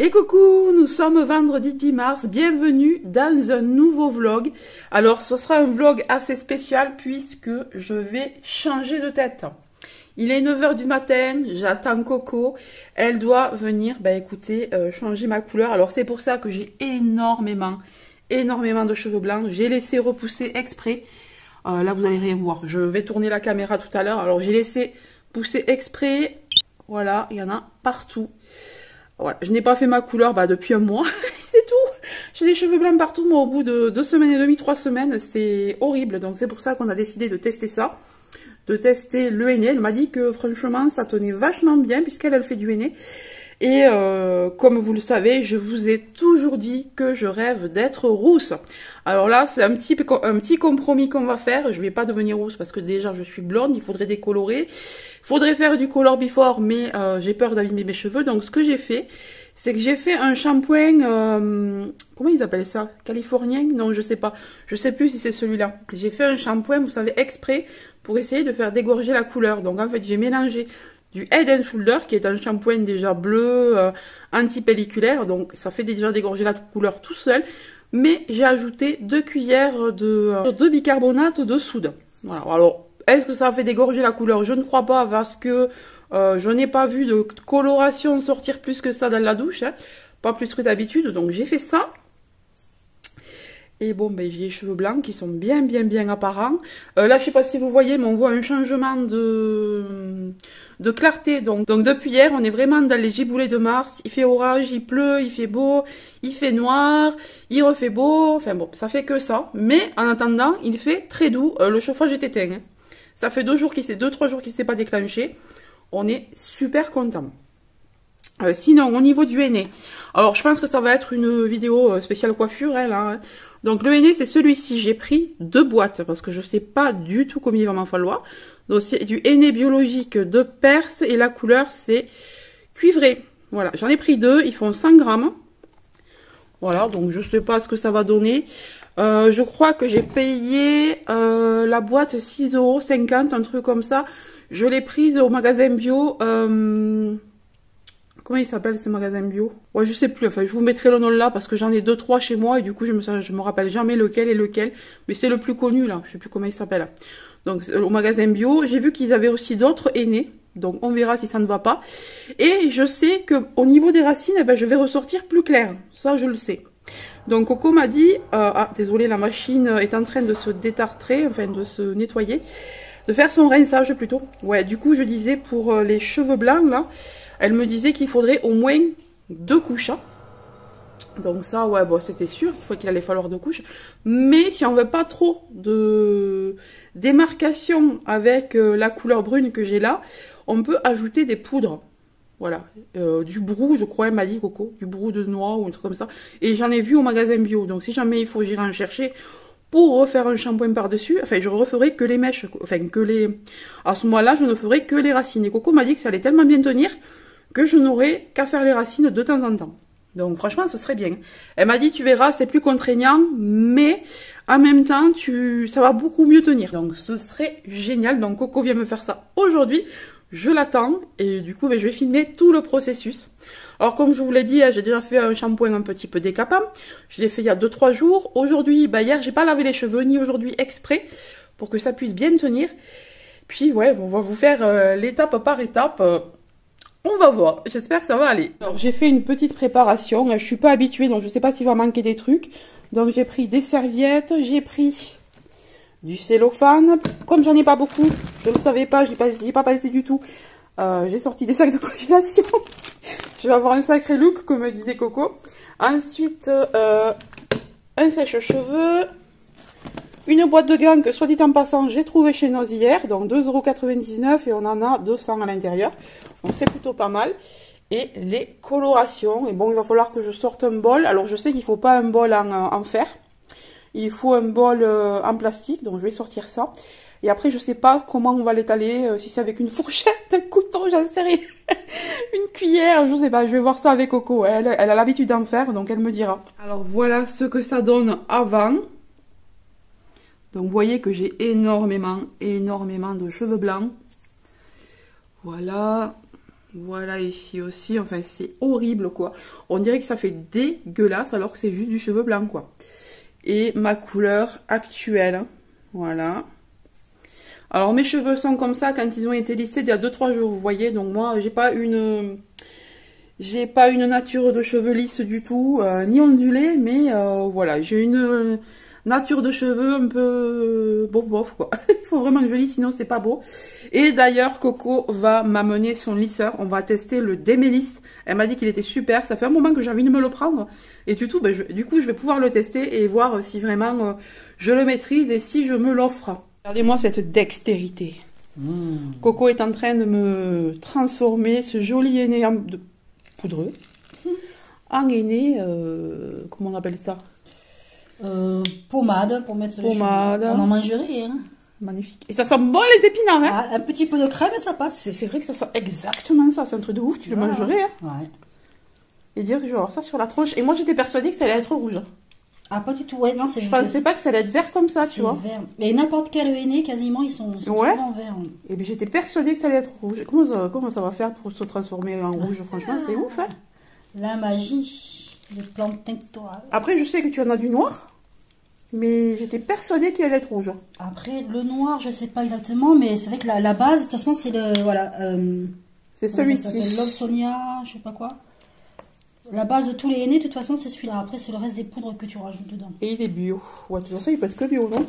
Et coucou, nous sommes vendredi 10 mars, bienvenue dans un nouveau vlog. Alors ce sera un vlog assez spécial puisque je vais changer de tête. Il est 9 h du matin, j'attends Coco, elle doit venir, écoutez, changer ma couleur. Alors c'est pour ça que j'ai énormément de cheveux blancs, j'ai laissé repousser exprès. Là vous allez rien voir, je vais tourner la caméra tout à l'heure. Alors j'ai laissé pousser exprès, voilà, il y en a partout. Voilà, je n'ai pas fait ma couleur depuis un mois, c'est tout. J'ai des cheveux blancs partout, moi au bout de 2 semaines et demie, 3 semaines, c'est horrible. Donc c'est pour ça qu'on a décidé de tester ça, de tester le henné. Elle m'a dit que franchement ça tenait vachement bien puisqu'elle fait du henné. Et comme vous le savez, je vous ai toujours dit que je rêve d'être rousse. Alors là, c'est un petit compromis qu'on va faire. Je vais pas devenir rousse parce que déjà je suis blonde, il faudrait décolorer. Il faudrait faire du color before, mais j'ai peur d'abîmer mes cheveux. Donc ce que j'ai fait, c'est que j'ai fait un shampoing, comment ils appellent ça? Californien? Non, je sais pas. Je sais plus si c'est celui-là. J'ai fait un shampoing, vous savez, exprès pour essayer de faire dégorger la couleur. Donc en fait, j'ai mélangé du Head and Shoulder, qui est un shampoing déjà bleu, anti-pelliculaire, donc ça fait déjà dégorger la couleur tout seul, mais j'ai ajouté 2 cuillères de bicarbonate de soude. Voilà, alors, est-ce que ça fait dégorger la couleur? Je ne crois pas, parce que je n'ai pas vu de coloration sortir plus que ça dans la douche, hein, pas plus que d'habitude, donc j'ai fait ça. Et bon, j'ai les cheveux blancs qui sont bien apparents. Là, je sais pas si vous voyez, mais on voit un changement de clarté. Donc depuis hier, on est vraiment dans les giboulées de mars. Il fait orage, il pleut, il fait beau, il fait noir, il refait beau. Enfin bon, ça fait que ça. Mais en attendant, il fait très doux. Le chauffage est éteint, hein. Ça fait 2-3 jours qu'il s'est pas déclenché. On est super content. Sinon, au niveau du henné, alors je pense que ça va être une vidéo spéciale coiffure, hein, là, hein. Donc le henné, c'est celui-ci, j'ai pris 2 boîtes, parce que je sais pas du tout combien il va m'en falloir. Donc c'est du henné biologique de Perse, et la couleur c'est cuivré. Voilà, j'en ai pris 2, ils font 100 grammes. Voilà, donc je sais pas ce que ça va donner. Je crois que j'ai payé la boîte 6,50 €, un truc comme ça. Je l'ai prise au magasin bio... Comment il s'appelle ce magasin bio? Ouais, je sais plus, enfin je vous mettrai le nom là parce que j'en ai 2-3 chez moi et du coup je me rappelle jamais lequel est lequel. Mais c'est le plus connu là, je sais plus comment il s'appelle. Donc au magasin bio, j'ai vu qu'ils avaient aussi d'autres henné. Donc on verra si ça ne va pas. Et je sais que au niveau des racines, je vais ressortir plus clair. Ça je le sais. Donc Coco m'a dit, désolé, la machine est en train de se détartrer, enfin de se nettoyer. De faire son rinçage plutôt. Ouais, du coup je disais pour les cheveux blancs là. Elle me disait qu'il faudrait au moins 2 couches. Donc ça, ouais, bon, c'était sûr qu'il allait falloir 2 couches. Mais si on veut pas trop de démarcation avec la couleur brune que j'ai là, on peut ajouter des poudres. Voilà, du brou, je crois, elle m'a dit Coco, du brou de noix ou un truc comme ça. Et j'en ai vu au magasin bio. Donc si jamais il faut, j'irai en chercher pour refaire un shampoing par-dessus. Enfin, je referai que les mèches, enfin que les... À ce moment-là, je ne ferai que les racines. Et Coco m'a dit que ça allait tellement bien tenir que je n'aurais qu'à faire les racines de temps en temps. Donc franchement, ce serait bien. Elle m'a dit, tu verras, c'est plus contraignant, mais en même temps, ça va beaucoup mieux tenir. Donc ce serait génial. Donc Coco vient me faire ça aujourd'hui. Je l'attends et du coup, je vais filmer tout le processus. Alors comme je vous l'ai dit, j'ai déjà fait un shampoing un petit peu décapant. Je l'ai fait il y a 2-3 jours. Aujourd'hui, hier, j'ai pas lavé les cheveux, ni aujourd'hui exprès, pour que ça puisse bien tenir. Puis ouais, on va vous faire l'étape par étape. On va voir, j'espère que ça va aller. Alors j'ai fait une petite préparation, je suis pas habituée donc je sais pas s'il va manquer des trucs. Donc j'ai pris des serviettes, j'ai pris du cellophane. Comme j'en ai pas beaucoup, je ne le savais pas, j'y ai pas passé du tout. J'ai sorti des sacs de congélation. Je vais avoir un sacré look comme me disait Coco. Ensuite un sèche-cheveux. Une boîte de gants que, soit dit en passant, j'ai trouvé chez Noz hier, donc 2,99 € et on en a 200 à l'intérieur. Donc c'est plutôt pas mal. Et les colorations. Et bon, il va falloir que je sorte un bol. Alors je sais qu'il ne faut pas un bol en fer. Il faut un bol en plastique, donc je vais sortir ça. Et après, je sais pas comment on va l'étaler, si c'est avec une fourchette, un couteau, j'en sais rien. Une cuillère, je sais pas, je vais voir ça avec Coco. Elle a l'habitude d'en faire, donc elle me dira. Alors voilà ce que ça donne avant. Donc vous voyez que j'ai énormément de cheveux blancs. Voilà. Voilà, ici aussi, enfin, c'est horrible, quoi. On dirait que ça fait dégueulasse, alors que c'est juste du cheveu blanc, quoi. Et ma couleur actuelle, voilà. Alors, mes cheveux sont comme ça quand ils ont été lissés il y a 2-3 jours, vous voyez. Donc, moi, j'ai pas une nature de cheveux lisses du tout, ni ondulée, mais voilà, j'ai une nature de cheveux un peu bof, quoi. Il faut vraiment que je lisse, sinon c'est pas beau. Et d'ailleurs, Coco va m'amener son lisseur. On va tester le Démélis. Elle m'a dit qu'il était super. Ça fait un moment que j'ai envie de me le prendre. Et du coup, je vais pouvoir le tester et voir si vraiment je le maîtrise et si je me l'offre. Regardez-moi cette dextérité. Coco est en train de me transformer ce joli aîné poudreux en aîné, comment on appelle ça? Pommade pour mettre sur les cheveux. On en mangerait, hein. Magnifique. Et ça sent bon les épinards, hein. Ah, un petit peu de crème et ça passe. C'est vrai que ça sent exactement ça. C'est un truc de ouf, tu le mangerais, hein. Ouais. Et dire que je vais avoir ça sur la tronche. Et moi, j'étais persuadée que ça allait être rouge. Ah, pas du tout. Ouais, non, c'est. Je pensais pas que ça allait être vert comme ça, tu vois. Vert. Mais n'importe quel aîné, quasiment, ils sont souvent verts. Et bien, j'étais persuadée que ça allait être rouge. Comment ça va faire pour se transformer en rouge? Franchement, c'est ouf, hein. La magie des plantes tinctorales. Après, je sais que tu en as du noir. Mais j'étais persuadée qu'il allait être rouge. Après, le noir, je sais pas exactement, mais c'est vrai que la base, de toute façon, c'est le. Voilà. C'est celui-ci. Love Sonia, je sais pas quoi. La base de tous les aînés, de toute façon, c'est celui-là. Après, c'est le reste des poudres que tu rajoutes dedans. Et il est bio. Ouais, de toute façon, il peut être que bio, non?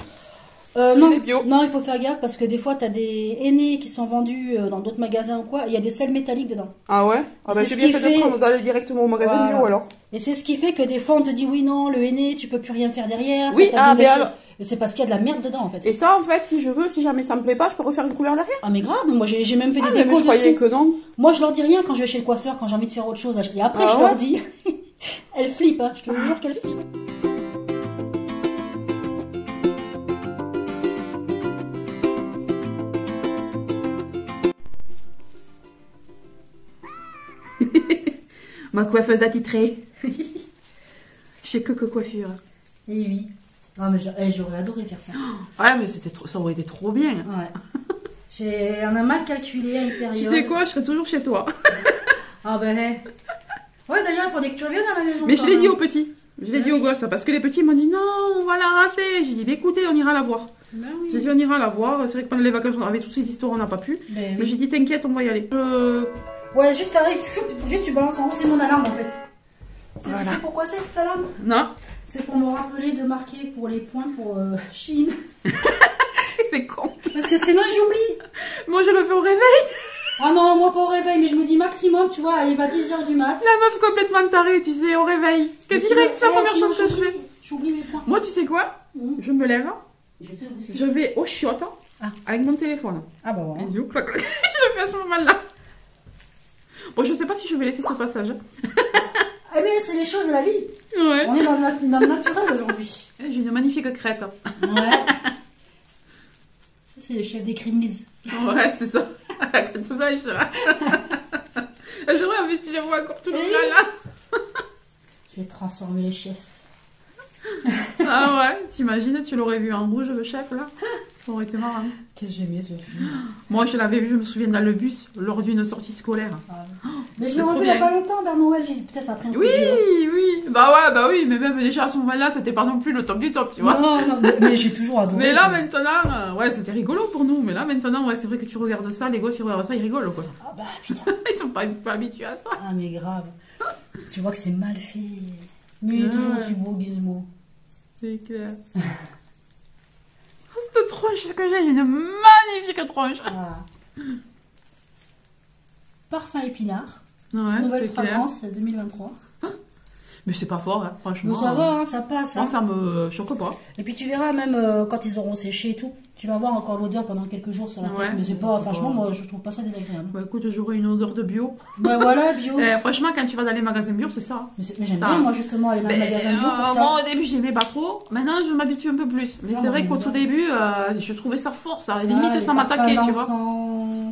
Non, bio. Non, il faut faire gaffe parce que des fois, tu as des aînés qui sont vendus dans d'autres magasins ou quoi. Il y a des sels métalliques dedans. Ah ouais? Ah bah, j'ai bien fait de prendre d'aller directement au magasin bio alors. Et c'est ce qui fait que des fois, on te dit oui, non, le aîné, tu peux plus rien faire derrière. Oui, ah, mais alors. Et c'est parce qu'il y a de la merde dedans en fait. Et ça, en fait, si je veux, si jamais ça me plaît pas, je peux refaire une couleur derrière. Ah, mais grave, moi j'ai même fait des décos. Mais je croyais que non. Moi, je leur dis rien quand je vais chez le coiffeur, quand j'ai envie de faire autre chose. Et après, je leur dis. Elle flippe, hein, je te jure qu'elle flippe. Ma coiffeuse attitrée. Chez Coco Coiffure. Et oui. Ah, mais j'aurais adoré faire ça. Ouais, mais ça aurait été trop bien. Ouais. On a mal calculé à une période. Tu sais quoi, je serais toujours chez toi. Ah ben. Ouais, d'ailleurs, il faudrait que tu reviennes à la maison. Mais je l'ai dit aux petits. Je l'ai dit aux gosses, parce que les petits m'ont dit non, on va la rater. J'ai dit, écoutez, on ira la voir. Ben oui. J'ai dit, on ira la voir. C'est vrai que pendant les vacances, avec toutes ces histoires, on n'a pas pu. Ben mais j'ai dit, t'inquiète, on va y aller. Ouais, juste t'arrives, juste tu balances en haut, c'est mon alarme en fait. Tu sais pourquoi c'est cette alarme? Non. C'est pour me rappeler de marquer pour les points pour Chine. C'est con. Parce que sinon j'oublie. Moi, je le fais au réveil. Ah non, moi pas au réveil, mais je me dis maximum, tu vois, elle va 10h du mat. La meuf complètement tarée, tu sais, au réveil. Que direct, c'est la première chose que je fais. J'oublie mes points. Moi, tu sais quoi? Je me lève, je vais au chiottes avec mon téléphone. Ah bah voilà. Et du coup, je le fais à ce moment-là. Bon, je sais pas si je vais laisser ce passage. Eh mais c'est les choses de la vie. Ouais. On est dans le naturel aujourd'hui. J'ai une magnifique crête. Ouais. C'est le chef des criminels. Ouais, c'est ça. La crête blanche, là. C'est vrai, en plus, tu les vois encore tout le long là. Je vais transformer le chef. Ah ouais, t'imagines, tu l'aurais vu en rouge, le chef, là. Ça aurait été marrant. Qu'est-ce que j'aimais ce film. Moi, je l'avais vu, je me souviens, dans le bus, lors d'une sortie scolaire. Ah. Mais je l'ai revu il n'y a pas longtemps, vers Noël. J'ai dit, peut-être ça a pris un peu. Oui. Bah oui, mais même déjà à ce moment-là, c'était pas non plus le top du top, tu vois. Non, mais j'ai toujours adoré. Mais là, maintenant, ouais, c'était rigolo pour nous. Mais là, maintenant, ouais, c'est vrai que tu regardes ça, les gosses, ils regardent ça, ils rigolent, quoi. Ah bah putain. Ils sont pas habitués à ça. Ah, mais grave. Tu vois que c'est mal fait. Mais il est toujours aussi beau, Gizmo. C'est clair. Cette tronche que j'ai une magnifique tronche. Ah. Parfum épinard. Ouais, nouvelle fragrance 2023. Mais c'est pas fort, hein, franchement. Mais ça va, hein, ça passe. Moi, ça me choque pas. Et puis tu verras, même quand ils auront séché et tout, tu vas avoir encore l'odeur pendant quelques jours sur la tête. Mais c'est pas, franchement, moi je trouve pas ça désagréable. Bah écoute, j'aurai une odeur de bio. Bah voilà, bio. Franchement, quand tu vas dans les magasins bio, c'est ça. Mais j'aime bien, moi justement, aller dans les magasins bio pour ça. Moi, au début, j'aimais pas trop. Maintenant, je m'habitue un peu plus. Mais c'est vrai qu'au tout début, je trouvais ça fort. Ça limite, ça m'attaquait, tu vois.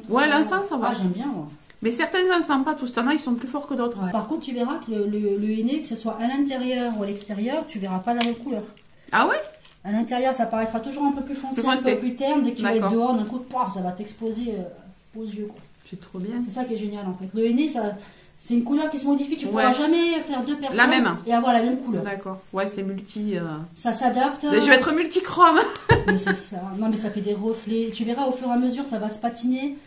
Ouais, l'encens, ça va. Ah, j'aime bien, moi. Mais certains encens, pas tous. T'en as, ils sont plus forts que d'autres. Ouais. Par contre, tu verras que le henné, que ce soit à l'intérieur ou à l'extérieur, tu verras pas la même couleur. Ah ouais? À l'intérieur, ça paraîtra toujours un peu plus foncé, un peu plus terne. Dès que tu vas être dehors, d'un coup, paf, ça va t'exploser aux yeux. Quoi. C'est trop bien. C'est ça qui est génial en fait. Le henné, ça, c'est une couleur qui se modifie. Tu ne pourras jamais faire 2 personnes la même. Et avoir la même couleur. D'accord. Ouais, c'est multi. Ça s'adapte. Je vais être multichrome. Mais c'est ça. Non, mais ça fait des reflets. Tu verras au fur et à mesure, ça va se patiner.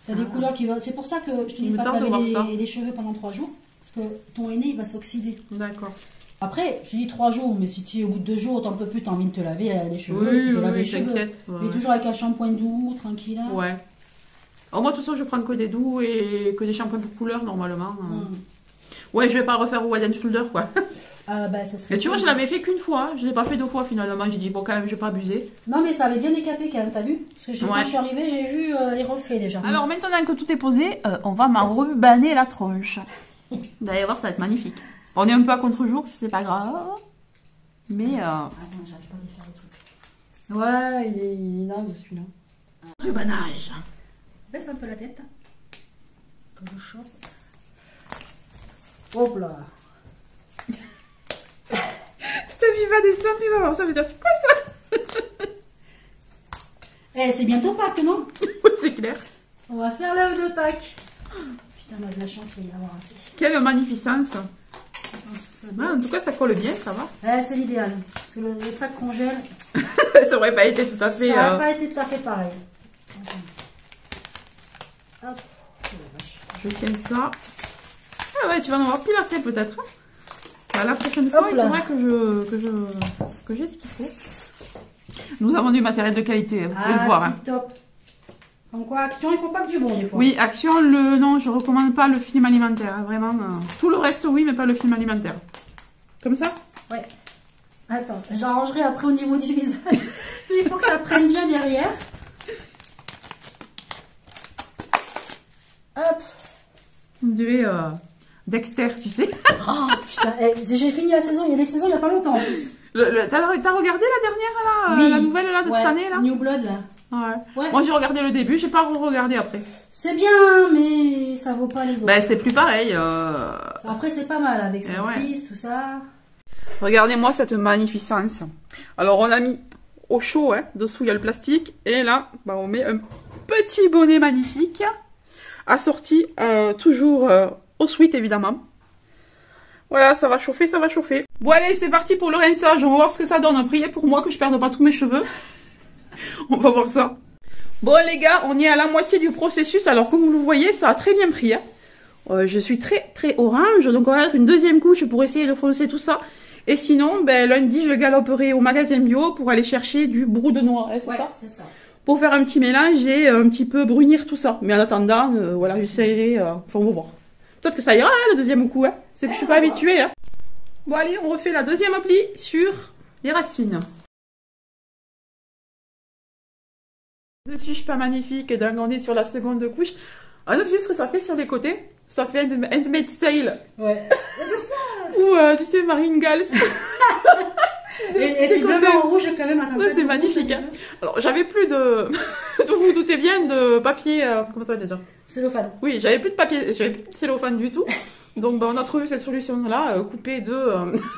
Tu as des couleurs qui vont. C'est pour ça que je te dis pas de laver les cheveux pendant 3 jours. Parce que ton henné, il va s'oxyder. D'accord. Après, je dis 3 jours, mais si tu, au bout de 2 jours, t'en peux plus, t'as envie de te laver les cheveux. Oui, tu te laves oui, les cheveux. Mais toujours avec un shampoing doux, tranquille. Ouais. Alors moi, tout ça, je prends que des doux et que des shampoings pour couleur, normalement. Ouais, je vais pas refaire au Head and Shoulder, quoi. Bah, ça serait. Et tu vois, je l'avais fait qu'une fois. Je l'ai pas fait 2 fois, finalement. J'ai dit, bon, quand même, je vais pas abuser. Non, mais ça avait bien décapé, quand même, t'as vu? Parce que quand je suis arrivée, j'ai vu les reflets, déjà. Alors, maintenant que tout est posé, on va m'en rubaner la tronche. Vous allez voir, ça va être magnifique. On est un peu à contre-jour, c'est pas grave. Mais Ah non, j'arrive pas à les faire le truc. Ouais, il est naze celui-là. Rubanage. Baisse un peu la tête. Comme je chope. Hop là. C'était Viva des Slams, il va voir ça, veut dire c'est quoi ça? Eh, c'est bientôt Pâques, non? C'est clair. On va faire l'œuf de Pâques. Putain, on a de la chance, il va y en avoir assez. Quelle magnificence. En tout cas, ça colle bien, ça va. Ouais, c'est l'idéal. Parce que le sac congèle. Ça aurait pas été tout à fait. Ça n'aurait pas été tout à fait pareil. Hop. Je tiens ça. Ah ouais, tu vas en avoir plus lassé peut-être. Bah, la prochaine fois, il faudra que j'ai ce qu'il faut. Nous avons du matériel de qualité, vous pouvez le voir. Hein. Top. Comme quoi, Action, il faut pas que du bon des fois. Oui, Action, non, je recommande pas le film alimentaire. Hein, vraiment. Tout le reste, oui, mais pas le film alimentaire. Comme ça? Ouais. Attends, j'arrangerai après au niveau du visage. Il faut que ça prenne bien derrière. Hop. On dirait Dexter, tu sais. Oh, putain, j'ai fini la saison, il y a des saisons il n'y a pas longtemps en plus. T'as regardé la dernière, là, oui. La nouvelle là, de cette année là? New Blood là. Ouais. Moi j'ai regardé le début, j'ai pas regardé après. C'est bien, mais ça vaut pas les autres. Bah c'est plus pareil. Après c'est pas mal avec son fils, tout ça. Regardez-moi cette magnificence. Alors on a mis au chaud, hein. Dessous il y a le plastique. Et là, bah, on met un petit bonnet magnifique. Assorti toujours au sweat évidemment. Voilà, ça va chauffer, ça va chauffer. Bon allez, c'est parti pour le rinçage. On va voir ce que ça donne. Priez pour moi que je perde pas tous mes cheveux. On va voir ça. Bon les gars, on est à la moitié du processus. Alors comme vous le voyez, ça a très bien pris. Hein. Je suis très orange. Donc on va mettre une deuxième couche pour essayer de foncer tout ça. Et sinon, ben, lundi, je galoperai au magasin bio pour aller chercher du brou de noix. Hein, c'est ça. Pour faire un petit mélange et un petit peu brunir tout ça. Mais en attendant, voilà, j'essaierai. Enfin, on va voir. Peut-être que ça ira, hein, le deuxième coup. Hein. C'est que je suis pas habituée. Hein. Bon allez, on refait la deuxième appli sur les racines. Ne suis-je pas magnifique? Donc on est sur la seconde couche. On a vu ce que ça fait sur les côtés. Ça fait Handmaid's Tale. Ouais, c'est ça. Ou tu sais, Marine Gals. et c'est bleu en rouge quand même. Ouais, c'est magnifique. Hein. Alors j'avais plus de... vous vous doutez bien de papier... comment ça va déjà? Cellophane. Oui, j'avais plus de papier, j'avais plus de cellophane du tout. Donc, bah, on a trouvé cette solution-là, coupée de...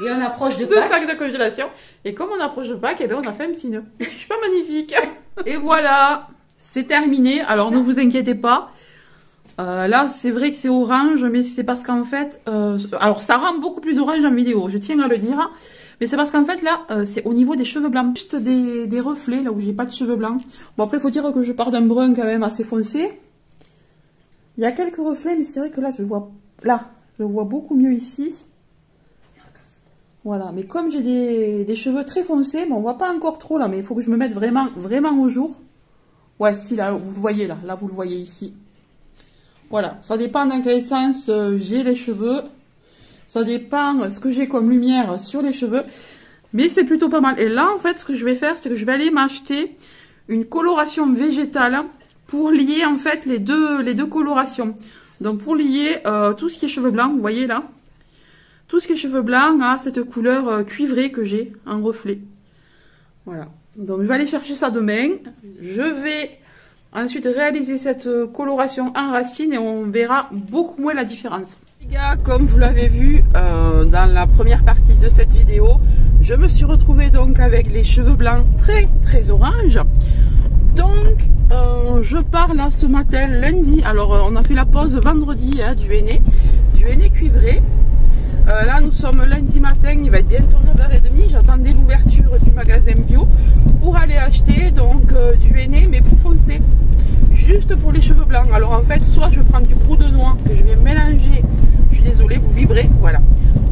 et on approche de deux sacs de congélation. Et comme on approche de Pâques, eh ben, on a fait un petit nœud. Je suis pas magnifique. Et voilà, c'est terminé. Alors, ne vous inquiétez pas. Là, c'est vrai que c'est orange, mais c'est parce qu'en fait... alors, ça rend beaucoup plus orange en vidéo, je tiens à le dire. Mais c'est parce qu'en fait, là, c'est au niveau des cheveux blancs. Juste des reflets, là où j'ai pas de cheveux blancs. Bon, après, il faut dire que je pars d'un brun quand même assez foncé. Il y a quelques reflets, mais c'est vrai que là, je vois... Là, je vois beaucoup mieux ici. Voilà, mais comme j'ai des cheveux très foncés, bon, on voit pas encore trop là, mais il faut que je me mette vraiment au jour. Ouais, si, là, vous le voyez là. Là, vous le voyez ici. Voilà, ça dépend dans quel sens j'ai les cheveux. Ça dépend ce que j'ai comme lumière sur les cheveux. Mais c'est plutôt pas mal. Et là, en fait, ce que je vais faire, c'est que je vais aller m'acheter une coloration végétale pour lier, en fait, les deux colorations. Donc, pour lier tout ce qui est cheveux blancs, vous voyez là, tout ce qui est cheveux blancs à cette couleur cuivrée que j'ai en reflet. Voilà. Donc, je vais aller chercher ça demain. Je vais ensuite réaliser cette coloration en racine et on verra beaucoup moins la différence. Les gars, comme vous l'avez vu dans la première partie de cette vidéo, je me suis retrouvée donc avec les cheveux blancs très orange. Donc je pars là ce matin, lundi. Alors on a fait la pause vendredi du henné cuivré. Là nous sommes lundi matin, il va être bientôt 9h30. J'attendais l'ouverture du magasin bio pour aller acheter donc du henné mais plus foncé, juste pour les cheveux blancs. Alors en fait, soit je prends du brou de noix que je vais mélanger, je suis désolée, vous vibrez, voilà,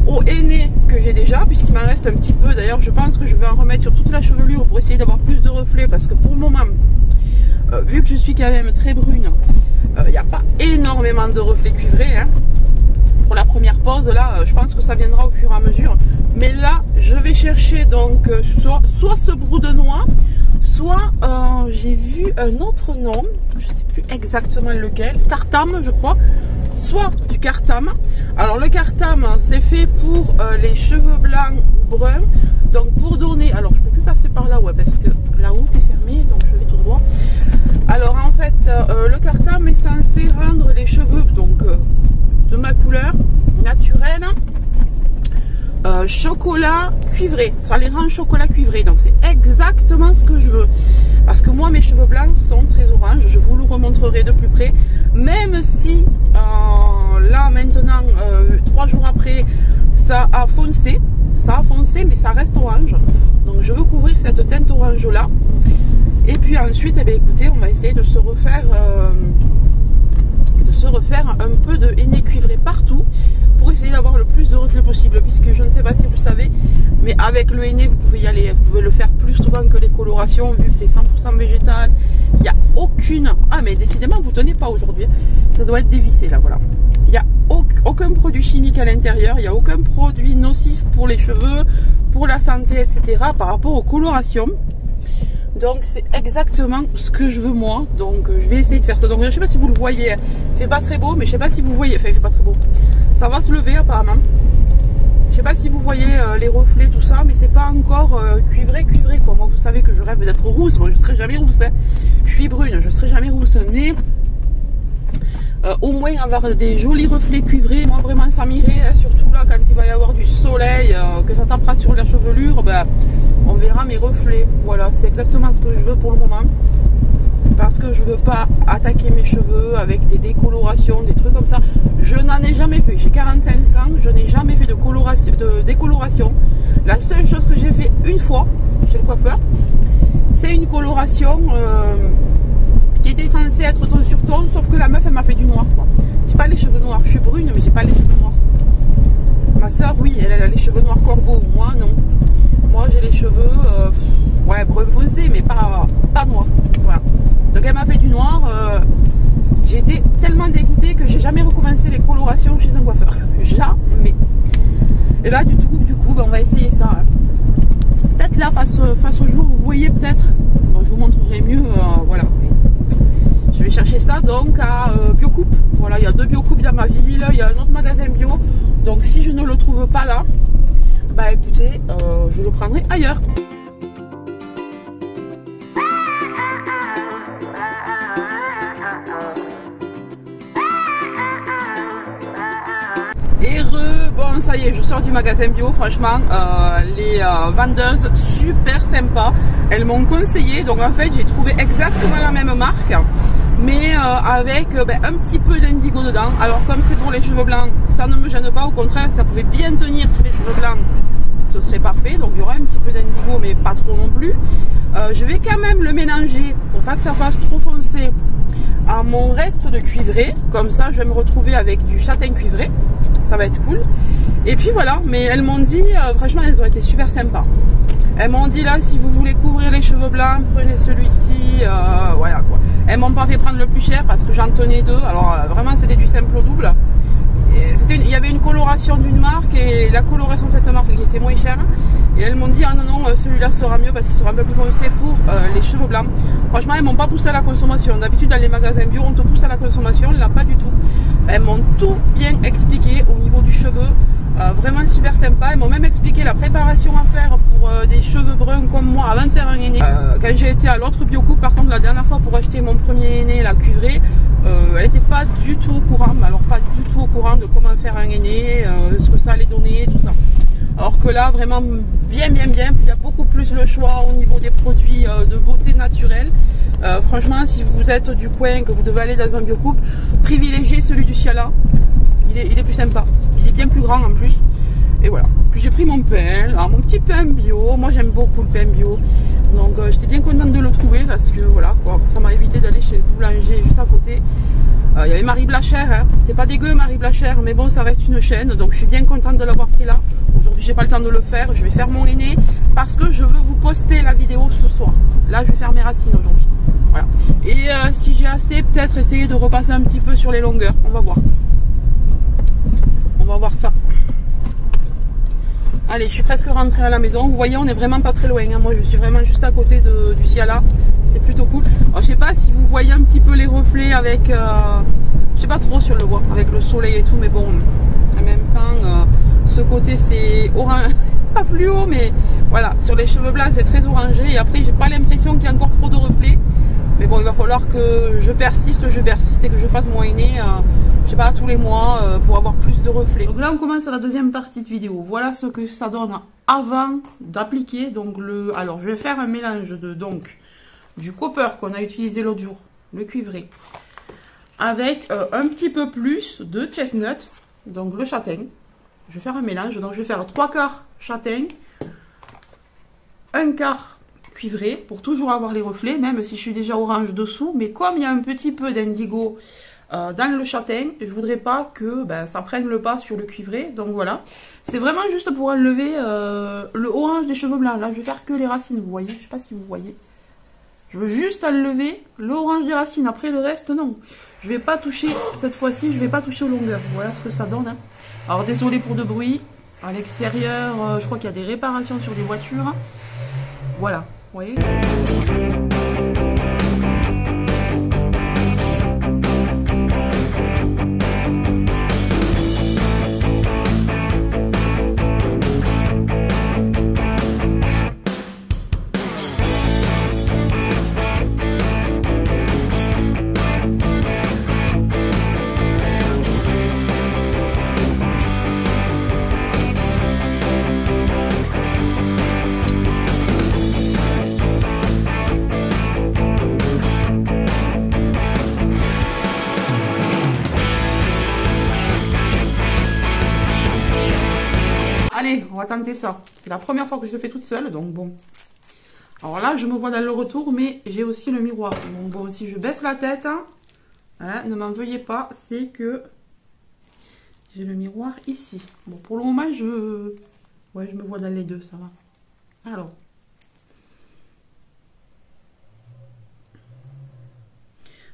au henné que j'ai déjà, puisqu'il m'en reste un petit peu. D'ailleurs je pense que je vais en remettre sur toute la chevelure pour essayer d'avoir plus de reflets, parce que pour le moment, vu que je suis quand même très brune, il n'y a pas énormément de reflets cuivrés, hein. Pour la première pause là, je pense que ça viendra au fur et à mesure, mais là je vais chercher donc soit ce brou de noix, soit j'ai vu un autre nom, je sais plus exactement lequel, tartame je crois, soit du cartame. Alors le cartame c'est fait pour les cheveux blancs ou bruns, donc pour donner, alors je peux plus passer par là, ouais, parce que la route est fermée, donc je vais tout droit. Alors en fait le cartame est censé rendre les cheveux donc de ma couleur naturelle chocolat cuivré, ça les rend chocolat cuivré, donc c'est exactement ce que je veux, parce que moi mes cheveux blancs sont très orange, je vous le remontrerai de plus près, même si là maintenant 3 jours après ça a foncé mais ça reste orange, donc je veux couvrir cette teinte orange là. Et puis ensuite, eh bien, écoutez, on va essayer de se refaire un peu de henné cuivré partout pour essayer d'avoir le plus de reflets possible, puisque je ne sais pas si vous le savez, mais avec le henné vous pouvez y aller, vous pouvez le faire plus souvent que les colorations, vu que c'est 100% végétal. Il n'y a aucune, ah mais décidément vous tenez pas aujourd'hui, ça doit être dévissé là, voilà. Il n'y a aucun produit chimique à l'intérieur, il n'y a aucun produit nocif pour les cheveux, pour la santé, etc. par rapport aux colorations. Donc c'est exactement ce que je veux moi, donc je vais essayer de faire ça. Donc je sais pas si vous le voyez, il fait pas très beau, mais je sais pas si vous voyez, enfin il fait pas très beau, ça va se lever apparemment. Je sais pas si vous voyez les reflets, tout ça, mais c'est pas encore cuivré quoi. Moi vous savez que je rêve d'être rousse, moi je serai jamais rousse, hein. Je suis brune, je serai jamais rousse, mais au moins avoir des jolis reflets cuivrés, moi vraiment ça m'irait, surtout là quand il va y avoir du soleil, que ça tapera sur la chevelure, ben, on verra mes reflets. Voilà, c'est exactement ce que je veux pour le moment, parce que je veux pas attaquer mes cheveux avec des décolorations, des trucs comme ça. Je n'en ai jamais fait, j'ai 45 ans, je n'ai jamais fait de décoloration. La seule chose que j'ai fait une fois chez le coiffeur, c'est une coloration qui était censée être ton sur ton, sauf que la meuf elle m'a fait du noir quoi. J'ai pas les cheveux noirs, je suis brune mais j'ai pas les cheveux noirs. Ma soeur oui, elle a les cheveux noirs corbeau, moi non. Moi j'ai les cheveux ouais, brun foncé mais pas noirs. Voilà. Donc elle m'a fait du noir, j'ai été tellement dégoûtée que j'ai jamais recommencé les colorations chez un coiffeur. Jamais. Et là du coup ben, on va essayer ça. Hein. Peut-être là face au jour, vous voyez peut-être. Bon, je vous montrerai mieux, voilà. Je vais chercher ça donc à Biocoupe. Voilà, il y a 2 Biocoupes dans ma ville, il y a un autre magasin bio. Donc si je ne le trouve pas là, bah écoutez, je le prendrai ailleurs. Et bon ça y est, je sors du magasin bio, franchement les vendeuses super sympas, elles m'ont conseillé, donc en fait j'ai trouvé exactement la même marque, mais avec un petit peu d'indigo dedans. Alors comme c'est pour les cheveux blancs, ça ne me gêne pas, au contraire ça pouvait bien tenir sur les cheveux blancs, ce serait parfait. Donc il y aura un petit peu d'indigo mais pas trop non plus. Je vais quand même le mélanger pour pas que ça fasse trop foncé à mon reste de cuivré, comme ça je vais me retrouver avec du châtain cuivré, ça va être cool. Et puis voilà, mais elles m'ont dit, franchement elles ont été super sympas. Elles m'ont dit là, si vous voulez couvrir les cheveux blancs, prenez celui-ci, voilà quoi. Elles m'ont pas fait prendre le plus cher parce que j'en tenais 2, alors vraiment c'était du simple au double. Il y avait une coloration d'une marque et la coloration de cette marque qui était moins chère, et elles m'ont dit ah non celui-là sera mieux parce qu'il sera un peu plus foncé pour les cheveux blancs. Franchement elles m'ont pas poussé à la consommation, d'habitude dans les magasins bio on te pousse à la consommation, là pas du tout. Elles m'ont tout bien expliqué au niveau du cheveu, vraiment super sympa. Elles m'ont même expliqué la préparation à faire pour des cheveux bruns comme moi avant de faire un henné. Quand j'ai été à l'autre Biocoupe, par contre la dernière fois pour acheter mon premier henné, la cuivré, elle n'était pas du tout au courant, alors pas du tout au courant de comment faire un henné, ce que ça allait donner, tout ça. Alors que là vraiment bien, il y a beaucoup plus le choix au niveau des produits de beauté naturelle. Franchement, si vous êtes du coin, que vous devez aller dans un biocoupe, privilégiez celui du Ciala. Il est plus sympa. Il est bien plus grand en plus. Et voilà. Puis j'ai pris mon pain, là, mon petit pain bio. Moi j'aime beaucoup le pain bio. Donc j'étais bien contente de le trouver parce que voilà quoi. Ça m'a évité d'aller chez le boulanger juste à côté. Il y avait Marie Blachère. Hein. C'est pas dégueu Marie Blachère, mais bon ça reste une chaîne. Donc je suis bien contente de l'avoir pris là. Aujourd'hui j'ai pas le temps de le faire. Je vais faire mon aîné parce que je veux vous poster la vidéo ce soir. Là je vais faire mes racines aujourd'hui. Voilà. Et si j'ai assez, peut-être essayer de repasser un petit peu sur les longueurs. On va voir. On va voir ça. Allez, je suis presque rentrée à la maison. Vous voyez, on est vraiment pas très loin. Hein. Moi, je suis vraiment juste à côté du Ciala. C'est plutôt cool. Alors, je sais pas si vous voyez un petit peu les reflets avec... je sais pas trop sur le bois, avec le soleil et tout. Mais bon, en même temps, ce côté, c'est orange. Pas fluo, mais voilà. Sur les cheveux blancs, c'est très orangé. Et après, j'ai pas l'impression qu'il y a encore trop de reflets. Mais bon, il va falloir que je persiste et que je fasse mon aîné, je sais pas, tous les mois pour avoir plus de reflets. Donc là, on commence la deuxième partie de vidéo. Voilà ce que ça donne avant d'appliquer. Donc alors, je vais faire un mélange de du copper qu'on a utilisé l'autre jour, le cuivré, avec un petit peu plus de chestnut, donc le châtaigne. Je vais faire un mélange. Donc je vais faire 3/4 châtaigne, 1/4 cuivré pour toujours avoir les reflets, même si je suis déjà orange dessous. Mais comme il y a un petit peu d'indigo dans le châtaigne, je voudrais pas que ça prenne le pas sur le cuivré. Donc voilà, c'est vraiment juste pour enlever le orange des cheveux blancs. Là je vais faire que les racines, vous voyez, je sais pas si vous voyez. Je veux juste enlever l'orange des racines. Après le reste non, je vais pas toucher cette fois-ci, je vais pas toucher aux longueurs. Voilà ce que ça donne, hein. Alors désolé pour de bruit à l'extérieur, je crois qu'il y a des réparations sur des voitures. Voilà, vous voyez. Allez, on va tenter ça. C'est la première fois que je le fais toute seule, donc bon. Alors là, je me vois dans le retour, mais j'ai aussi le miroir. Donc bon, si je baisse la tête, hein, ne m'en veuillez pas, c'est que j'ai le miroir ici. Bon, pour le moment, je me vois dans les deux, ça va. Alors.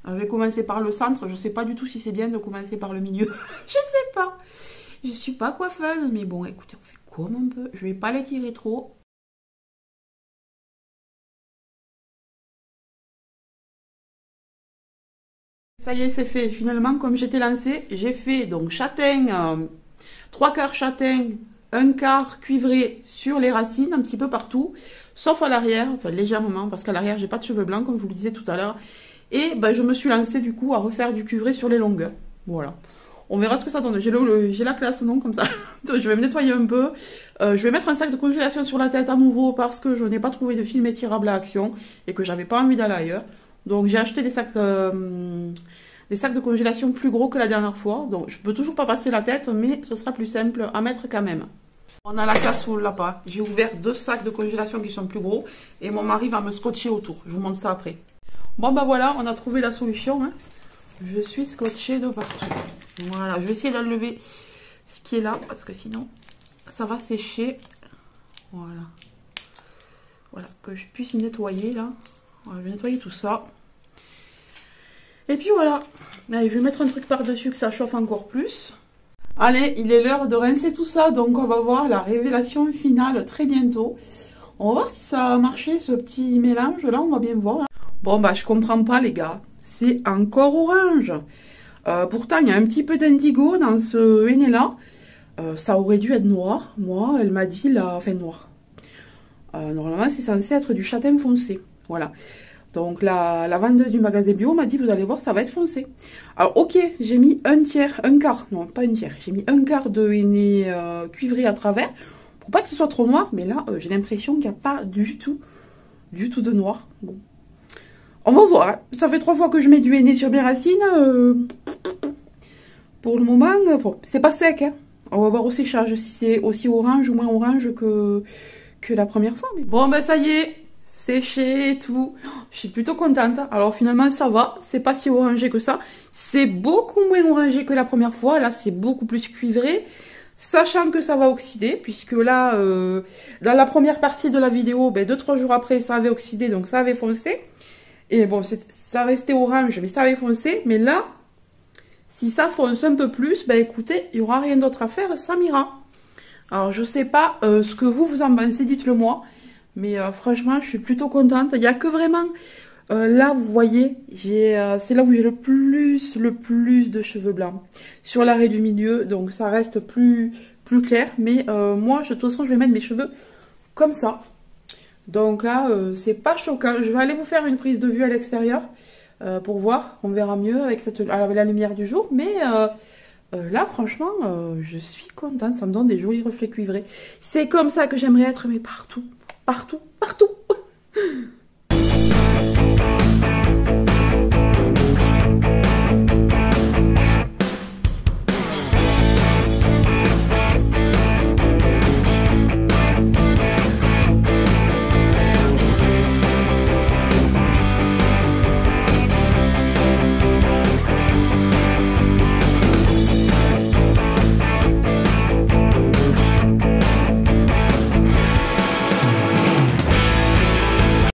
Je vais commencer par le centre. Je ne sais pas du tout si c'est bien de commencer par le milieu. Je sais pas. Je suis pas coiffeuse, mais bon, écoutez, on fait comme un peu. Je vais pas l'étirer trop. Ça y est, c'est fait. Finalement, comme j'étais lancée, j'ai fait donc châtaigne, 3/4 châtaigne, 1/4 cuivré sur les racines, un petit peu partout, sauf à l'arrière, enfin légèrement, parce qu'à l'arrière, j'ai pas de cheveux blancs, comme je vous le disais tout à l'heure. Et je me suis lancée du coup à refaire du cuivré sur les longueurs. Voilà. On verra ce que ça donne. J'ai la classe, non, comme ça. Donc, je vais me nettoyer un peu. Je vais mettre un sac de congélation sur la tête à nouveau parce que je n'ai pas trouvé de film étirable à Action et que j'avais pas envie d'aller ailleurs. Donc, j'ai acheté des sacs de congélation plus gros que la dernière fois. Donc, je peux toujours pas passer la tête, mais ce sera plus simple à mettre quand même. On a la classe ou là pas. J'ai ouvert 2 sacs de congélation qui sont plus gros et mon mari va me scotcher autour. Je vous montre ça après. Bon, voilà, on a trouvé la solution, hein. Je suis scotchée de partout. Voilà, je vais essayer d'enlever ce qui est là, parce que sinon, ça va sécher. Voilà. Voilà, que je puisse nettoyer, là. Voilà, je vais nettoyer tout ça. Et puis voilà. Allez, je vais mettre un truc par-dessus que ça chauffe encore plus. Allez, il est l'heure de rincer tout ça, donc on va voir la révélation finale très bientôt. On va voir si ça a marché, ce petit mélange, là, on va bien voir. Bon, je comprends pas, les gars. C'est encore orange. Pourtant, il y a un petit peu d'indigo dans ce henné-là. Ça aurait dû être noir. Moi, elle m'a dit, noir. Normalement, c'est censé être du châtain foncé. Voilà. Donc, la vendeuse du magasin bio m'a dit, vous allez voir, ça va être foncé. Alors, ok, j'ai mis un quart. Non, pas un tiers. J'ai mis 1/4 de henné cuivré à travers. Pour pas que ce soit trop noir. Mais là, j'ai l'impression qu'il n'y a pas du tout de noir. Bon. On va voir. Hein. Ça fait 3 fois que je mets du henné sur mes racines. Pour le moment, bon, c'est pas sec. Hein. On va voir au séchage si c'est aussi orange ou moins orange que la première fois. Mais bon, ben ça y est, séché et tout. Je suis plutôt contente. Alors finalement, ça va. C'est pas si orangé que ça. C'est beaucoup moins orangé que la première fois. Là, c'est beaucoup plus cuivré. Sachant que ça va oxyder, puisque là, dans la première partie de la vidéo, ben, 2-3 jours après, ça avait oxydé, donc ça avait foncé. Et bon, ça restait orange, mais ça avait foncé. Mais là, si ça fonce un peu plus, ben écoutez, il n'y aura rien d'autre à faire, ça m'ira. Alors, je sais pas ce que vous en pensez, dites-le moi. Mais franchement, je suis plutôt contente. Il n'y a que vraiment... là, vous voyez, c'est là où j'ai le plus de cheveux blancs. Sur l'arrêt du milieu, donc ça reste plus clair. Mais moi, de toute façon, je vais mettre mes cheveux comme ça. Donc là, c'est pas choquant. Je vais aller vous faire une prise de vue à l'extérieur pour voir. On verra mieux avec la lumière du jour. Mais là, franchement, je suis contente. Ça me donne des jolis reflets cuivrés. C'est comme ça que j'aimerais être, mais partout, partout, partout.